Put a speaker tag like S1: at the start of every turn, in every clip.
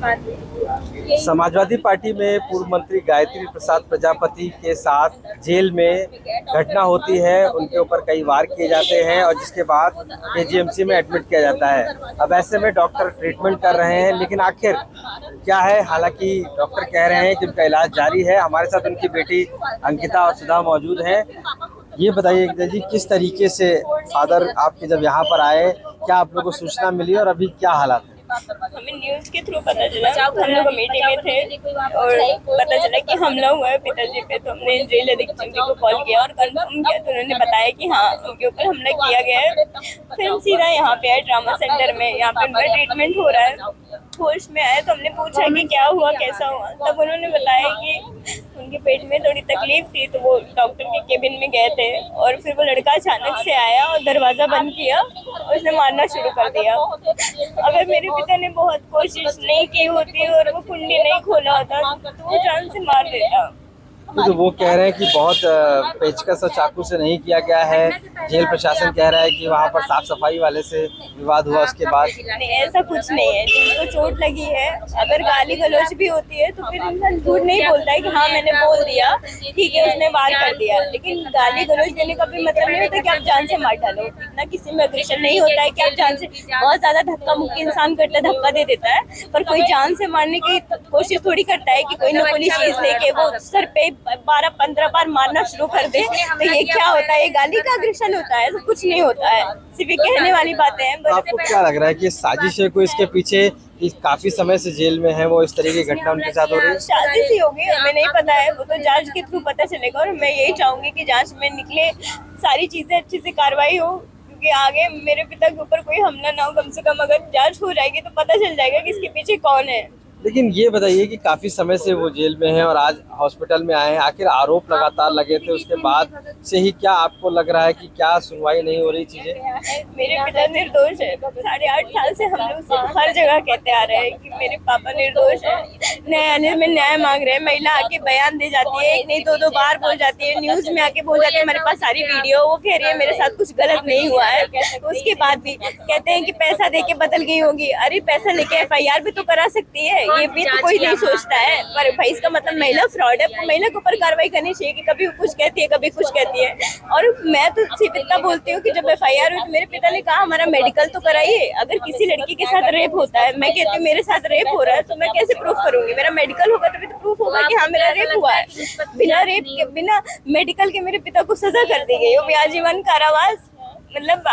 S1: Samajwadi party में पूर्व मंत्री गायत्री प्रसाद प्रजापति के साथ जेल में घटना होती है, उनके ऊपर कई वार किए जाते हैं और जिसके बाद केजीएमसी में एडमिट किया जाता है। अब ऐसे में डॉक्टर ट्रीटमेंट कर रहे हैं, लेकिन आखिर क्या है? हालांकि डॉक्टर कह रहे हैं कि उनका इलाज जारी है। हमारे साथ उनकी बेटी अंकिता और सुधा मौजूद हैं। ये बताइए जी, किस तरीके से फादर आपके जब यहाँ पर आए, क्या आप लोगों को सूचना मिली और अभी क्या हालात है?
S2: हमें न्यूज के थ्रू पता चला, हम लोग मीटिंग में थे और पता चला कि हमला हुआ है पिताजी पे। तो हमने जेल अधीक्षक जी को कॉल किया और कंफर्म किया, तो उन्होंने बताया कि हाँ उनके ऊपर हमला किया गया है। फिर हम सीधा यहाँ पे आए ट्रामा सेंटर में, यहाँ पे उनका ट्रीटमेंट हो रहा है। होश में आए तो हमने पूछा कि क्या हुआ, कैसा हुआ, तब उन्होंने बताया कि उनके पेट में थोड़ी तकलीफ थी, तो वो डॉक्टर के केबिन में गए थे और फिर वो लड़का अचानक से आया और दरवाजा बंद किया और उसने मारना शुरू कर दिया। अगर मेरे पिता ने बहुत कोशिश नहीं की होती और वो कुंडी नहीं खोला होता तो वो जान से मार देता।
S1: तो वो कह रहे हैं कि बहुत पेचकस और चाकू से नहीं किया गया है। जेल प्रशासन कह रहा है कि वहाँ पर साफ सफाई वाले से विवाद हुआ, उसके बाद
S2: नहीं, ऐसा कुछ नहीं है। जिनको चोट लगी है, अगर गाली गलौज भी होती है तो फिर इंसान झूठ नहीं बोलता है कि हाँ मैंने बोल दिया, ठीक है उसने वार कर दिया। लेकिन गाली गलौज देने का भी मतलब नहीं होता कि आप जान से मार डालो। इतना किसी में अग्रेशन नहीं होता है कि आप जान से, बहुत ज्यादा धक्का मुक्की इंसान करता है, धक्का दे देता है, पर कोई जान से मारने की कोशिश थोड़ी करता है कि कोई ना कोई चीज लेके वो सर पे 12-15 बार मारना शुरू कर दे। तो ये क्या होता है? ये गाली का अग्रेशन होता है, तो कुछ नहीं होता है, सिर्फ कहने वाली बातें हैं।
S1: तो आपको क्या लग रहा है कि साजिश है कोई इसके पीछे? कि काफी समय से जेल में है वो, इस तरीके की घटना उनके साथ हो रही है?
S2: साजिश ही होगी, हमें नहीं पता है, वो तो जांच के थ्रू पता चलेगा। और मैं यही चाहूंगी कि जांच में निकले सारी चीजें अच्छी से कार्रवाई हो, क्योंकि आगे मेरे पिता के ऊपर कोई हमला ना हो। कम से कम अगर जांच हो जाएगी तो पता चल जाएगा कि इसके पीछे कौन है।
S1: लेकिन ये बताइए कि काफी समय से वो जेल में है और आज हॉस्पिटल में आए हैं, आखिर आरोप लगातार लगे थे, उसके बाद से ही क्या आपको लग रहा है कि क्या सुनवाई नहीं हो रही चीजें?
S2: मेरे पिता निर्दोष है। 8.5 साल से हम लोग से हर जगह कहते आ रहे हैं कि मेरे पापा निर्दोष है। न्यायालय में न्याय मांग रहे हैं, महिला आके बयान दे जाती है, एक नहीं दो बार बोल जाती है, न्यूज में आके बोल जाती है हमारे पास सारी वीडियो, वो कह रही है मेरे साथ कुछ गलत नहीं हुआ है। उसके बाद भी कहते हैं कि पैसा दे के बदल गई होगी। अरे पैसा लेके FIR भी तो करा सकती है, ये भी तो कोई नहीं सोचता है। पर भाई इसका मतलब महिला फ्रॉड है, महिला के ऊपर कार्रवाई करनी चाहिए कि कभी कुछ कहती है कभी कुछ कहती है। और मैं तो सिर्फ इतना बोलती हूँ कि जब FIR हुई तो मेरे पिता ने कहा हमारा मेडिकल तो कराइए। अगर किसी लड़की के साथ रेप होता है, मैं कहती हूँ मेरे साथ रेप हो रहा है, तो मैं कैसे प्रूफ करूंगी? मेरा मेडिकल होगा तभी तो प्रूफ होगा कि हाँ मेरा रेप हुआ है। बिना रेप के, बिना मेडिकल के मेरे पिता को सजा कर दी गई, वो भी आजीवन कारावास। मतलब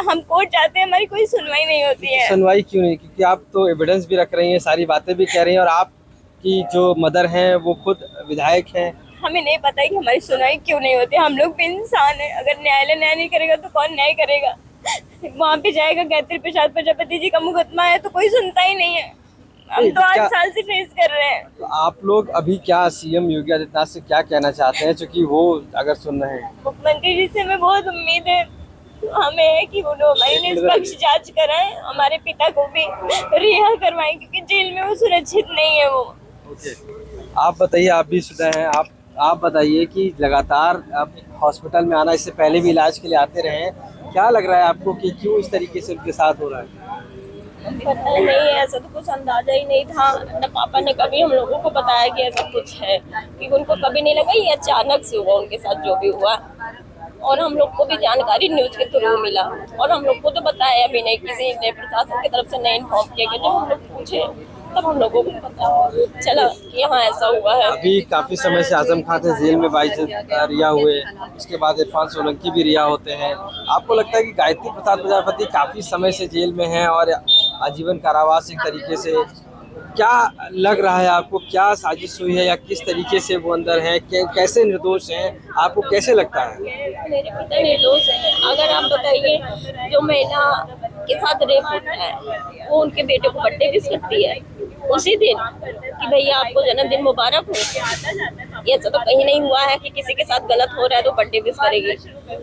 S2: हम कोर्ट जाते हैं, हमारी कोई सुनवाई नहीं होती है।
S1: सुनवाई क्यों नहीं? क्योंकि आप तो एविडेंस भी रख रही हैं, सारी बातें भी कह रही हैं और आपकी जो मदर हैं वो खुद विधायक हैं।
S2: हमें नहीं पता है कि हमारी सुनवाई क्यों नहीं होती। हम लोग भी इंसान है, अगर न्यायालय न्याय नहीं करेगा तो कौन न्याय करेगा? वहाँ पे जाएगा, गायत्री प्रसाद प्रजापति जी का मुकदमा है तो कोई सुनता ही नहीं है। हम तो 8 साल से फेस कर रहे हैं।
S1: तो आप लोग अभी क्या सीएम योगी आदित्यनाथ से क्या कहना चाहते हैं, क्योंकि वो अगर सुन रहे हैं?
S2: मुख्यमंत्री जी से हमें बहुत उम्मीद है, हमें है कि वो लोग हमारी निष्पक्ष जांच कराएं, हमारे पिता को भी रिहा करवाएं, क्योंकि जेल में वो सुरक्षित नहीं है वो।
S1: आप बताइए, आप भी सुधा हैं, आप बताइए कि लगातार आप हॉस्पिटल में आना, इससे पहले भी इलाज के लिए आते रहे हैं, क्या लग रहा है आपको कि क्यों इस तरीके से उनके साथ हो रहा है?
S2: पता नहीं, ऐसा तो कुछ अंदाजा ही नहीं था। न पापा ने कभी हम लोगों को बताया कि ऐसा कुछ है, कि उनको कभी नहीं लगा ये अचानक से हुआ उनके साथ जो भी हुआ। और हम लोग को भी जानकारी न्यूज के थ्रू मिला और हम लोग को तो बताया भी नहीं, किसी ने प्रशासन की तरफ से नहीं इन्फॉर्म किया गया। जब हम लोग पूछे तब हम लोगों को पता चला कि हाँ ऐसा हुआ है।
S1: अभी काफी समय से आजम खान थे जेल में, 22 रिहा हुए, उसके बाद इरफान सोलंकी भी रिहा होते हैं। आपको लगता है कि गायत्री प्रसाद प्रजापति काफी समय से जेल में हैं और आजीवन कारावास एक तरीके से, क्या लग रहा है आपको? क्या साजिश हुई है या किस तरीके से वो अंदर हैं? कैसे निर्दोष हैं? आपको कैसे लगता है?
S2: मेरे पिता निर्दोष हैं। अगर आप बताइए, जो महिला के साथ रेप होता है वो उनके बेटे को बर्थडे विश करती है उसी दिन कि भैया आपको जन्मदिन मुबारक हो। ये तो कहीं नहीं हुआ है कि किसी के साथ गलत हो रहा है तो बर्थडे विश करेगी।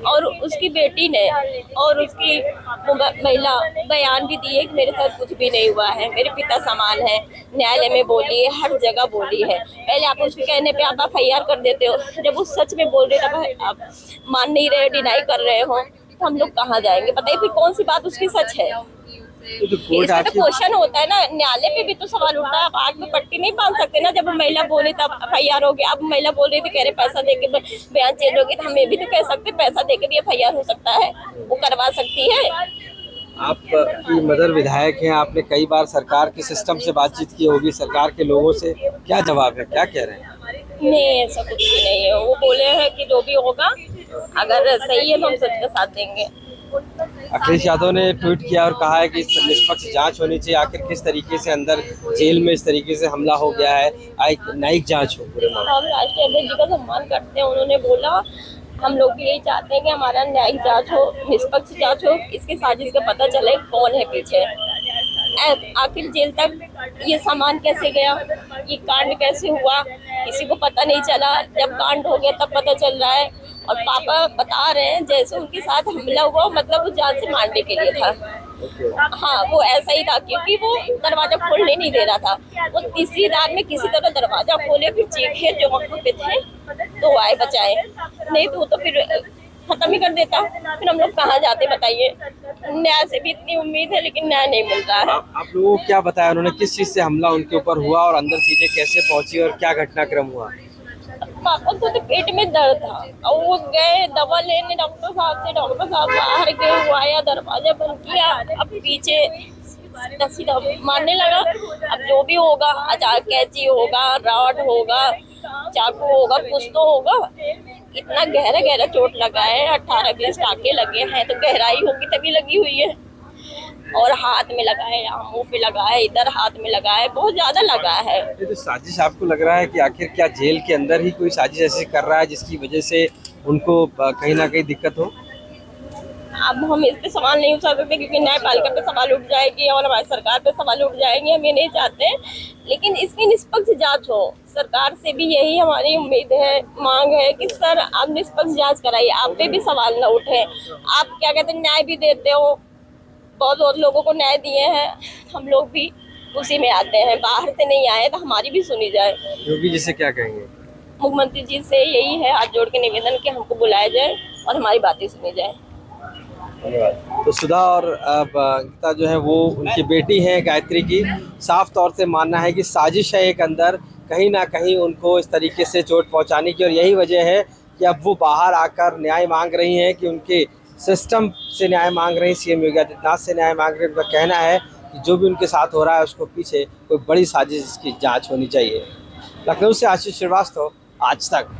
S2: और उसकी बेटी ने और उसकी महिला बयान भी दिए कि मेरे साथ कुछ भी नहीं हुआ है, मेरे पिता समान है। न्यायालय में बोली है, हर जगह बोली है। पहले आप उसके कहने पे आप FIR कर देते हो, जब वो सच में बोल रहे तब आप मान नहीं रहे, डिनाई कर रहे हो, तो हम लोग कहाँ जाएंगे? बताइए फिर कौन सी बात उसकी सच है?
S1: तो कोर्ट
S2: इसमें तो
S1: आपके
S2: क्वेश्चन होता है ना, न्यायालय पे भी तो सवाल उठता है। आप आग में पट्टी नहीं बांध सकते ना, जब महिला बोली तब FIR हो गया। अब महिला बोल रही थी, कह रहे पैसा दे के बयान चेंज हो गया, तो हम ये भी तो कह सकते पैसा दे के भी FIR हो सकता है, वो करवा सकती है।
S1: आपकी मदर विधायक हैं, आपने कई बार सरकार के सिस्टम से बातचीत की होगी, सरकार के लोगों से क्या जवाब है, क्या कह रहे हैं?
S2: नहीं, ऐसा कुछ भी नहीं है। वो बोले हैं कि जो भी होगा अगर सही है तो हम सबका साथ देंगे।
S1: अखिलेश यादव ने ट्वीट किया और कहा है कि निष्पक्ष जांच होनी चाहिए। आखिर किस तरीके से अंदर जेल में इस तरीके से हमला हो गया है, न्यायिक जांच हो पूरे मामले।
S2: हम राष्ट्रीय अध्यक्ष जी का सम्मान करते हैं। उन्होंने बोला हम लोग भी यही चाहते हैं कि हमारा न्यायिक जांच हो, निष्पक्ष जांच हो, इसकी साजिश का पता चले कौन है पीछे। आखिर जेल तक ये सामान कैसे गया, ये कांड कैसे हुआ, किसी को पता नहीं चला। जब कांड हो गया तब पता चल रहा है। और पापा बता रहे हैं जैसे उनके साथ हमला हुआ, मतलब वो जान से मारने के लिए था। हाँ, वो ऐसा ही था, क्योंकि वो दरवाजा खोलने नहीं दे रहा था। वो तीसरी रात में किसी तरह दरवाजा खोले, फिर चीखे जो वहाँ पे थे तो आए बचाए, नहीं तो वो तो फिर खत्म ही कर देता। फिर हम लोग कहाँ जाते बताइए। न्याय से भी इतनी उम्मीद है लेकिन न्याय नहीं मिल रहा है।
S1: आप लोगों को क्या बताया उन्होंने, किस चीज से हमला उनके ऊपर हुआ और अंदर चीजें कैसे पहुंची और क्या घटनाक्रम हुआ?
S2: पापा को तो पेट में दर्द था और वो गए दवा लेने डॉक्टर साहब से। डॉक्टर साहब बाहर गए, वो आया, दरवाजा बंद किया, अब पीछे सीधा मारने लगा। अब जो भी होगा, अचार कैंची होगा, रॉड होगा, चाकू होगा, कुछ तो होगा। इतना गहरा गहरा चोट लगा है, 18-20 टाके लगे हैं, तो गहराई होगी तभी लगी हुई है। और हाथ में लगा है, मुंह पे लगा है, इधर हाथ में लगा है, बहुत ज्यादा लगा है।
S1: ये तो साजिश आपको लग रहा है कि आखिर क्या जेल के अंदर ही कोई साजिश ऐसी कर रहा है जिसकी वजह से उनको कहीं ना कहीं दिक्कत हो?
S2: अब हम इस पे सवाल नहीं उठा सकते, क्योंकि न्यायपालिका पे सवाल उठ जाएगी और हमारी सरकार पे सवाल उठ जाएंगे। हम ये नहीं चाहते, लेकिन इसकी निष्पक्ष जांच हो। सरकार से भी यही हमारी उम्मीद है, मांग है कि सर आप निष्पक्ष जांच कराइए, आप पे भी सवाल न उठे। आप क्या कहते हैं, न्याय भी देते हो, बहुत बहुत लोगों को न्याय दिए हैं, हम लोग भी उसी में आते हैं। बाहर से नहीं आए तो हमारी भी सुनी जाए।
S1: योगी जी से क्या कहेंगे?
S2: मुख्यमंत्री जी से यही है हाथ जोड़ के निवेदन कि हमको बुलाया जाए और हमारी बातें सुनी जाए।
S1: धन्यवाद। तो सुधा और गीता जो है वो उनकी बेटी है गायत्री की, साफ तौर से मानना है कि साजिश है एक अंदर कहीं ना कहीं उनको इस तरीके से चोट पहुंचाने की, और यही वजह है कि अब वो बाहर आकर न्याय मांग रही हैं, कि उनके सिस्टम से न्याय मांग रही हैं, CM योगी आदित्यनाथ से न्याय मांग रही हैं। उनका कहना है कि जो भी उनके साथ हो रहा है उसको पीछे कोई बड़ी साजिश की जाँच होनी चाहिए। लखनऊ से आशीष श्रीवास्तव, आज तक।